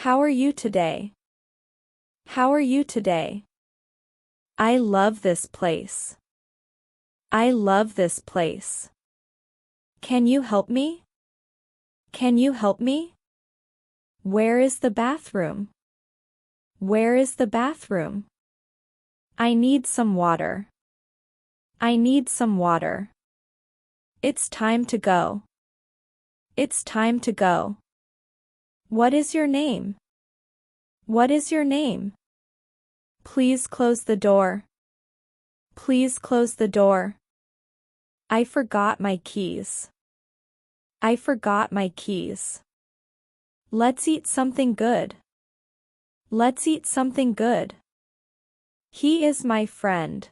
How are you today? How are you today? I love this place. I love this place. Can you help me? Can you help me? Where is the bathroom? Where is the bathroom? I need some water. I need some water. It's time to go. It's time to go. What is your name? What is your name? Please close the door. Please close the door. I forgot my keys. I forgot my keys. Let's eat something good. Let's eat something good. He is my friend.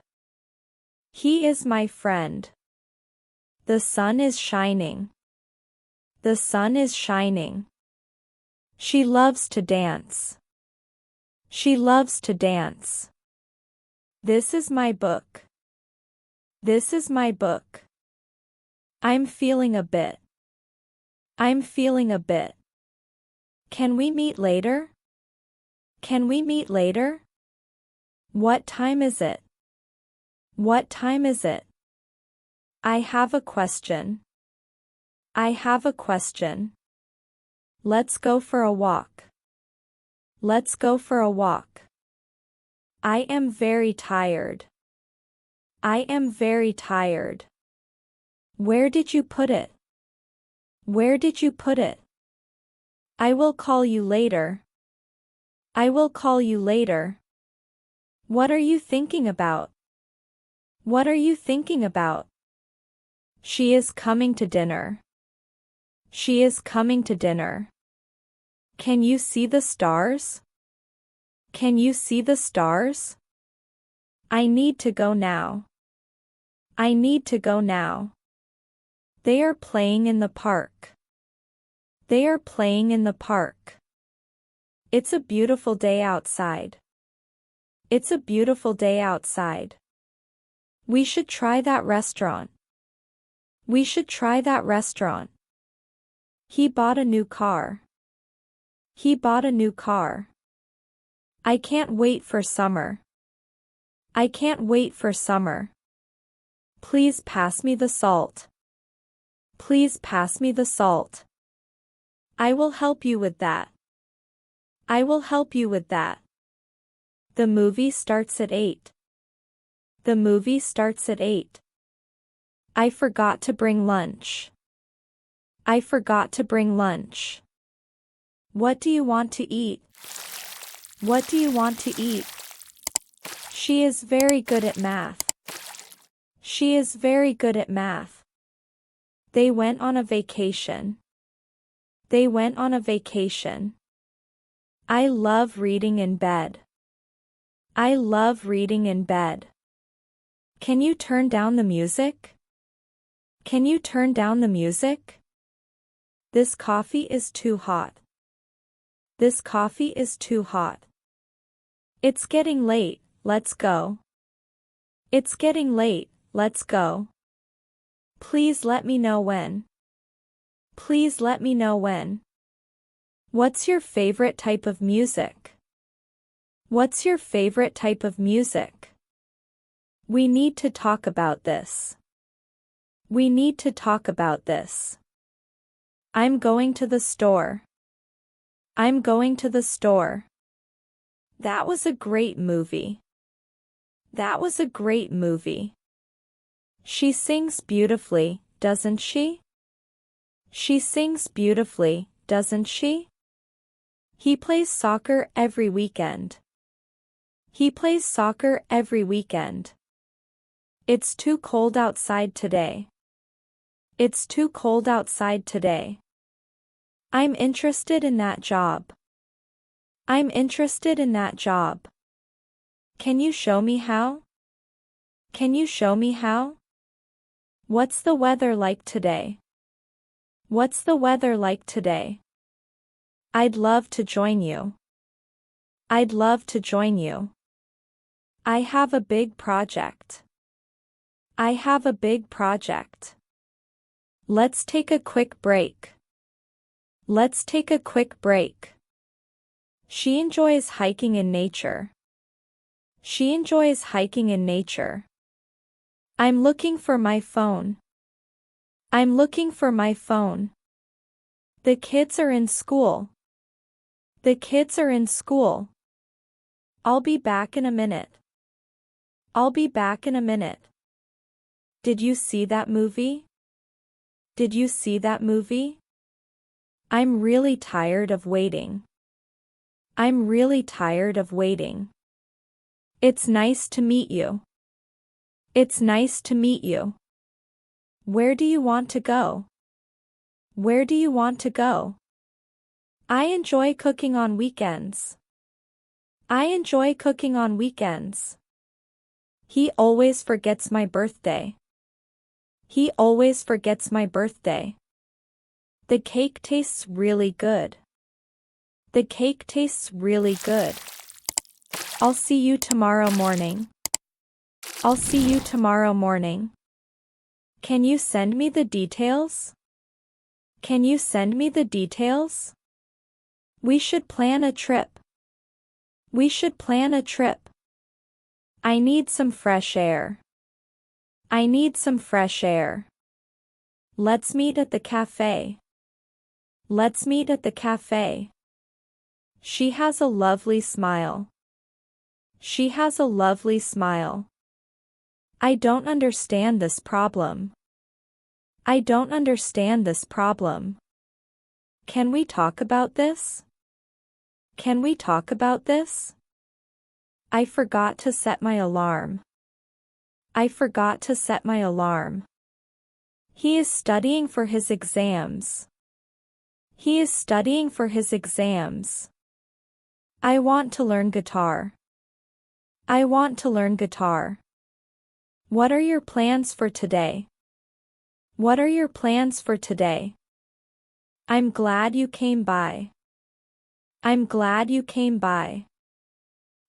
He is my friend. The sun is shining. The sun is shining. She loves to dance. She loves to dance. This is my book. This is my book. I'm feeling a bit. I'm feeling a bit. Can we meet later? Can we meet later? What time is it? What time is it? I have a question. I have a question. Let's go for a walk. Let's go for a walk. I am very tired. I am very tired. Where did you put it? Where did you put it? I will call you later. I will call you later. What are you thinking about? What are you thinking about? She is coming to dinner. She is coming to dinner. Can you see the stars? Can you see the stars? I need to go now. I need to go now. They are playing in the park. They are playing in the park. It's a beautiful day outside. It's a beautiful day outside. We should try that restaurant. We should try that restaurant. He bought a new car. He bought a new car. I can't wait for summer. I can't wait for summer. Please pass me the salt. Please pass me the salt. I will help you with that. I will help you with that. The movie starts at 8. The movie starts at 8. I forgot to bring lunch. I forgot to bring lunch. What do you want to eat? What do you want to eat? She is very good at math. She is very good at math. They went on a vacation. They went on a vacation. I love reading in bed. I love reading in bed. Can you turn down the music? Can you turn down the music? This coffee is too hot. This coffee is too hot. It's getting late, let's go. It's getting late, let's go. Please let me know when. Please let me know when. What's your favorite type of music? What's your favorite type of music? We need to talk about this. We need to talk about this. I'm going to the store. I'm going to the store. That was a great movie. That was a great movie. She sings beautifully, doesn't she? She sings beautifully, doesn't she? He plays soccer every weekend. He plays soccer every weekend. It's too cold outside today. It's too cold outside today. I'm interested in that job. I'm interested in that job. Can you show me how? Can you show me how? What's the weather like today? What's the weather like today? I'd love to join you. I'd love to join you. I have a big project. I have a big project. Let's take a quick break. Let's take a quick break. She enjoys hiking in nature. She enjoys hiking in nature. I'm looking for my phone. I'm looking for my phone. The kids are in school. The kids are in school. I'll be back in a minute. I'll be back in a minute. Did you see that movie? Did you see that movie? I'm really tired of waiting. I'm really tired of waiting. It's nice to meet you. It's nice to meet you. Where do you want to go? Where do you want to go? I enjoy cooking on weekends. I enjoy cooking on weekends. He always forgets my birthday. He always forgets my birthday. The cake tastes really good. The cake tastes really good. I'll see you tomorrow morning. I'll see you tomorrow morning. Can you send me the details? Can you send me the details? We should plan a trip. We should plan a trip. I need some fresh air. I need some fresh air. Let's meet at the cafe. Let's meet at the cafe. She has a lovely smile. She has a lovely smile. I don't understand this problem. I don't understand this problem. Can we talk about this? Can we talk about this? I forgot to set my alarm. I forgot to set my alarm. He is studying for his exams. He is studying for his exams. I want to learn guitar. I want to learn guitar. What are your plans for today? What are your plans for today? I'm glad you came by. I'm glad you came by.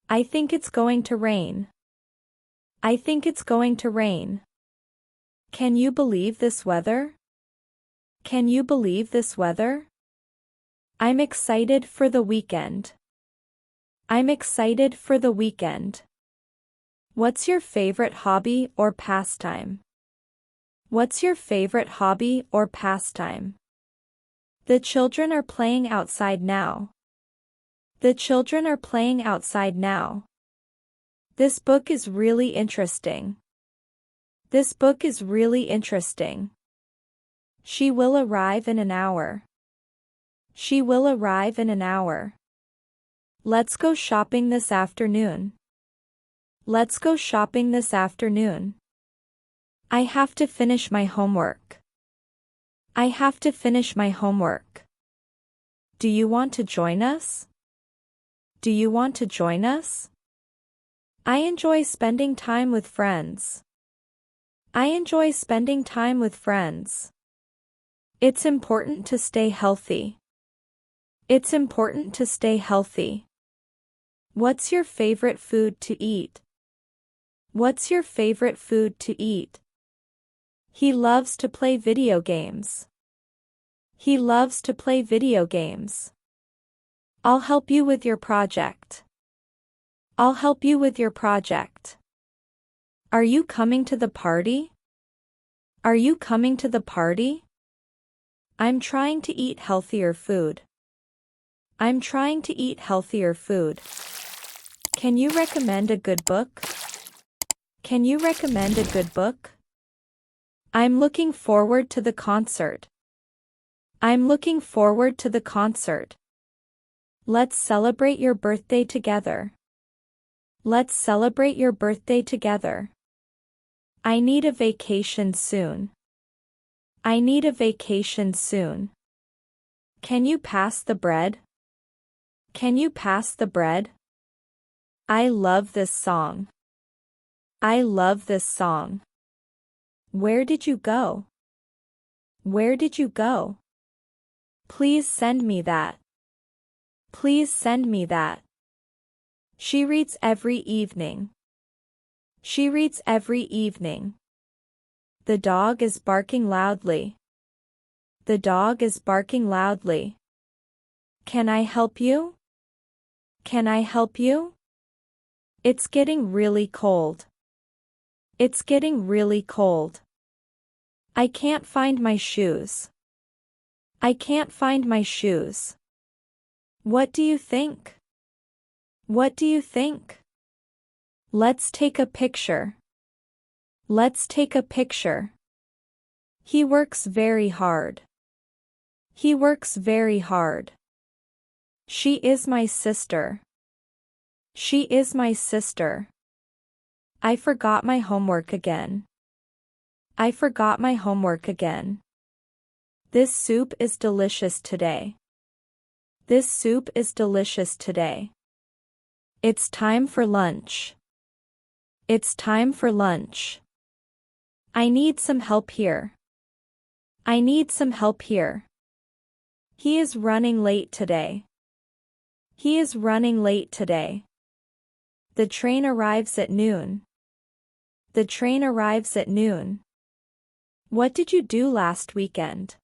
I think it's going to rain. I think it's going to rain. Can you believe this weather? Can you believe this weather? I'm excited for the weekend. I'm excited for the weekend. What's your favorite hobby or pastime? What's your favorite hobby or pastime? The children are playing outside now. The children are playing outside now. This book is really interesting. This book is really interesting. She will arrive in an hour. She will arrive in an hour. Let's go shopping this afternoon. Let's go shopping this afternoon. I have to finish my homework. I have to finish my homework. Do you want to join us? Do you want to join us? I enjoy spending time with friends. I enjoy spending time with friends. It's important to stay healthy. It's important to stay healthy. What's your favorite food to eat? What's your favorite food to eat? He loves to play video games. He loves to play video games. I'll help you with your project. I'll help you with your project. Are you coming to the party? Are you coming to the party? I'm trying to eat healthier food. I'm trying to eat healthier food. Can you recommend a good book? Can you recommend a good book? I'm looking forward to the concert. I'm looking forward to the concert. Let's celebrate your birthday together. Let's celebrate your birthday together. I need a vacation soon. I need a vacation soon. Can you pass the bread? Can you pass the bread? I love this song. I love this song. Where did you go? Where did you go? Please send me that. Please send me that. She reads every evening. She reads every evening. The dog is barking loudly. The dog is barking loudly. Can I help you? Can I help you? It's getting really cold. It's getting really cold. I can't find my shoes. I can't find my shoes. What do you think? What do you think? Let's take a picture. Let's take a picture. He works very hard. He works very hard. She is my sister. She is my sister. I forgot my homework again. I forgot my homework again. This soup is delicious today. This soup is delicious today. It's time for lunch. It's time for lunch. I need some help here. I need some help here. He is running late today. He is running late today. The train arrives at noon. The train arrives at noon. What did you do last weekend?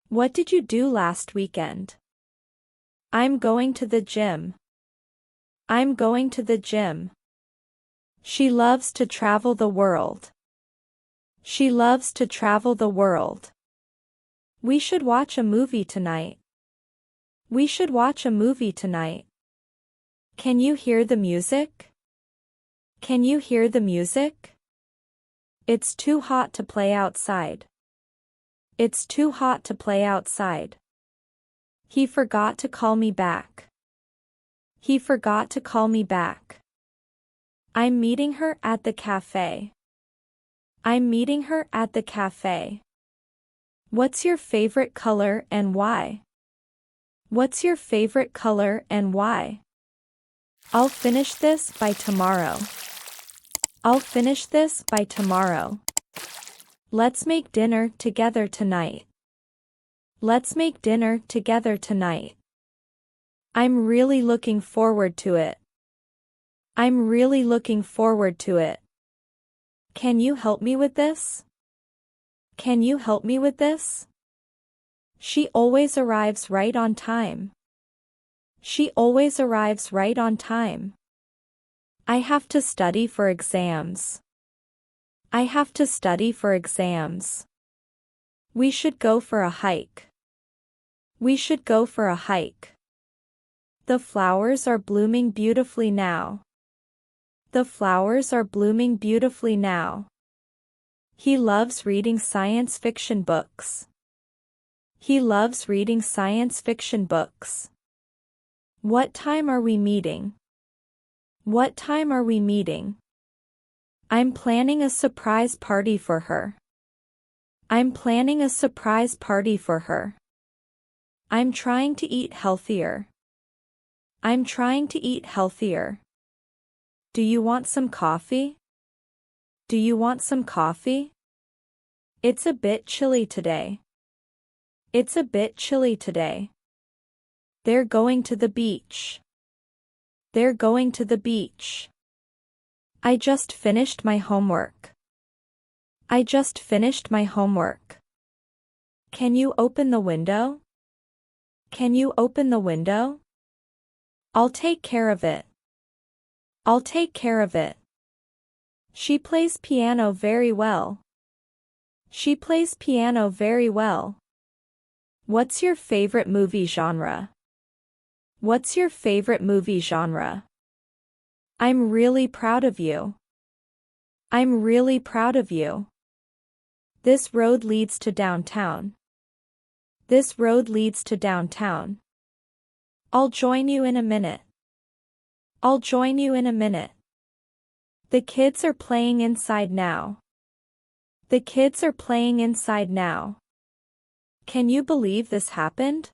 What did you do last weekend? I'm going to the gym. I'm going to the gym. She loves to travel the world. She loves to travel the world. We should watch a movie tonight. We should watch a movie tonight. Can you hear the music? Can you hear the music? It's too hot to play outside. It's too hot to play outside. He forgot to call me back. He forgot to call me back. I'm meeting her at the cafe. I'm meeting her at the cafe. What's your favorite color and why? What's your favorite color and why? I'll finish this by tomorrow. I'll finish this by tomorrow. Let's make dinner together tonight. Let's make dinner together tonight. I'm really looking forward to it. I'm really looking forward to it. Can you help me with this? Can you help me with this? She always arrives right on time. She always arrives right on time. I have to study for exams. I have to study for exams. We should go for a hike. We should go for a hike. The flowers are blooming beautifully now. The flowers are blooming beautifully now. He loves reading science fiction books. He loves reading science fiction books. What time are we meeting? What time are we meeting? I'm planning a surprise party for her. I'm planning a surprise party for her. I'm trying to eat healthier. I'm trying to eat healthier. Do you want some coffee? Do you want some coffee? It's a bit chilly today. It's a bit chilly today. They're going to the beach. They're going to the beach. I just finished my homework. I just finished my homework. Can you open the window? Can you open the window? I'll take care of it. I'll take care of it. She plays piano very well. She plays piano very well. What's your favorite movie genre? What's your favorite movie genre? I'm really proud of you. I'm really proud of you. This road leads to downtown. This road leads to downtown. I'll join you in a minute. I'll join you in a minute. The kids are playing inside now. The kids are playing inside now. Can you believe this happened?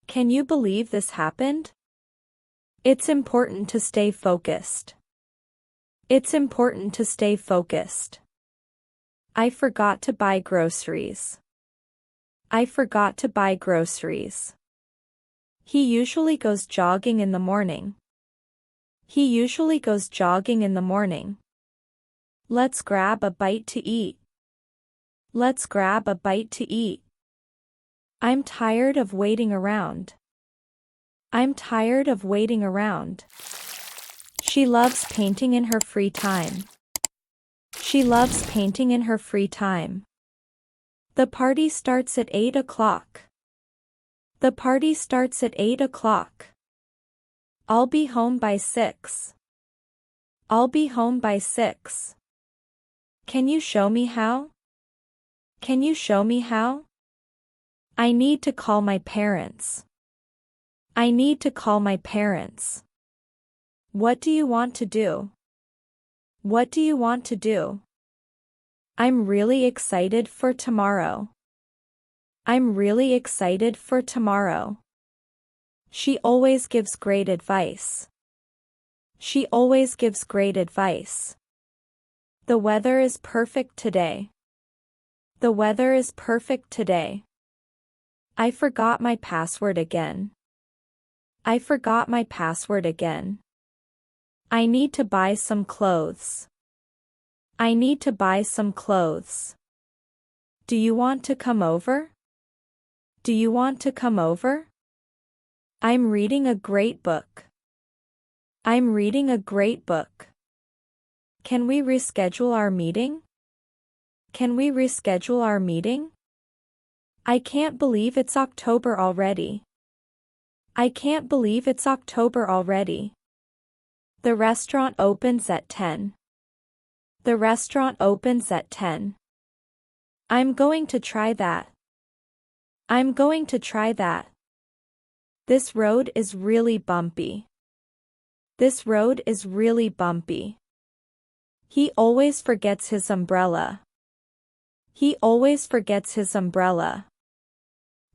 Can you believe this happened? It's important to stay focused. It's important to stay focused. I forgot to buy groceries. I forgot to buy groceries. He usually goes jogging in the morning. He usually goes jogging in the morning. Let's grab a bite to eat. Let's grab a bite to eat. I'm tired of waiting around. I'm tired of waiting around. She loves painting in her free time. She loves painting in her free time. The party starts at 8 o'clock. The party starts at 8 o'clock. I'll be home by 6. I'll be home by 6. Can you show me how? Can you show me how? I need to call my parents. I need to call my parents. What do you want to do? What do you want to do? I'm really excited for tomorrow. I'm really excited for tomorrow. She always gives great advice. She always gives great advice. The weather is perfect today. The weather is perfect today. I forgot my password again. I forgot my password again. I need to buy some clothes. I need to buy some clothes. Do you want to come over? Do you want to come over? I'm reading a great book. I'm reading a great book. Can we reschedule our meeting? Can we reschedule our meeting? I can't believe it's October already. I can't believe it's October already. The restaurant opens at 10. The restaurant opens at 10. I'm going to try that. I'm going to try that. This road is really bumpy. This road is really bumpy. He always forgets his umbrella. He always forgets his umbrella.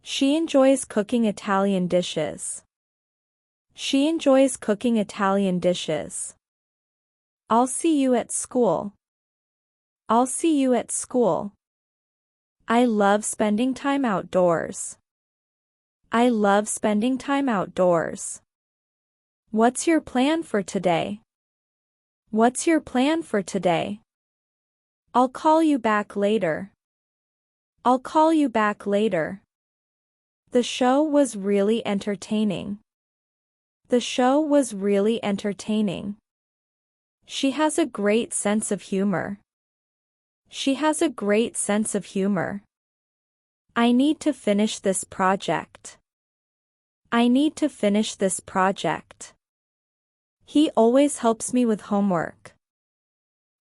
She enjoys cooking Italian dishes. She enjoys cooking Italian dishes. I'll see you at school. I'll see you at school. I love spending time outdoors. I love spending time outdoors. What's your plan for today? What's your plan for today? I'll call you back later. I'll call you back later. The show was really entertaining. The show was really entertaining. She has a great sense of humor. She has a great sense of humor. I need to finish this project. I need to finish this project. He always helps me with homework.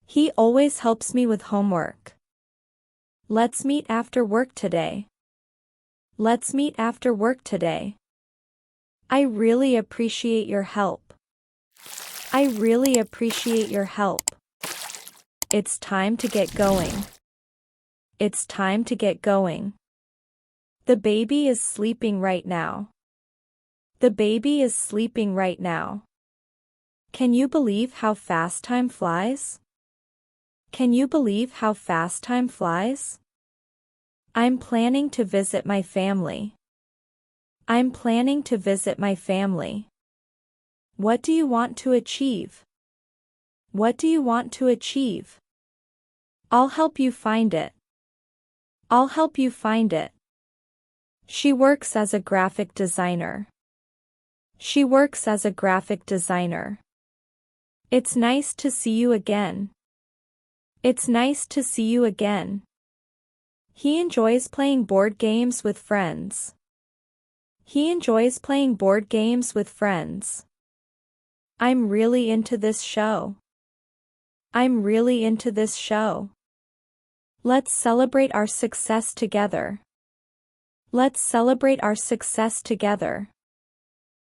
He always helps me with homework. Let's meet after work today. Let's meet after work today. I really appreciate your help. I really appreciate your help. It's time to get going. It's time to get going. The baby is sleeping right now. The baby is sleeping right now. Can you believe how fast time flies? Can you believe how fast time flies? I'm planning to visit my family. I'm planning to visit my family. What do you want to achieve? What do you want to achieve? I'll help you find it. I'll help you find it. She works as a graphic designer. She works as a graphic designer. It's nice to see you again. It's nice to see you again. He enjoys playing board games with friends. He enjoys playing board games with friends. I'm really into this show. I'm really into this show. Let's celebrate our success together. Let's celebrate our success together.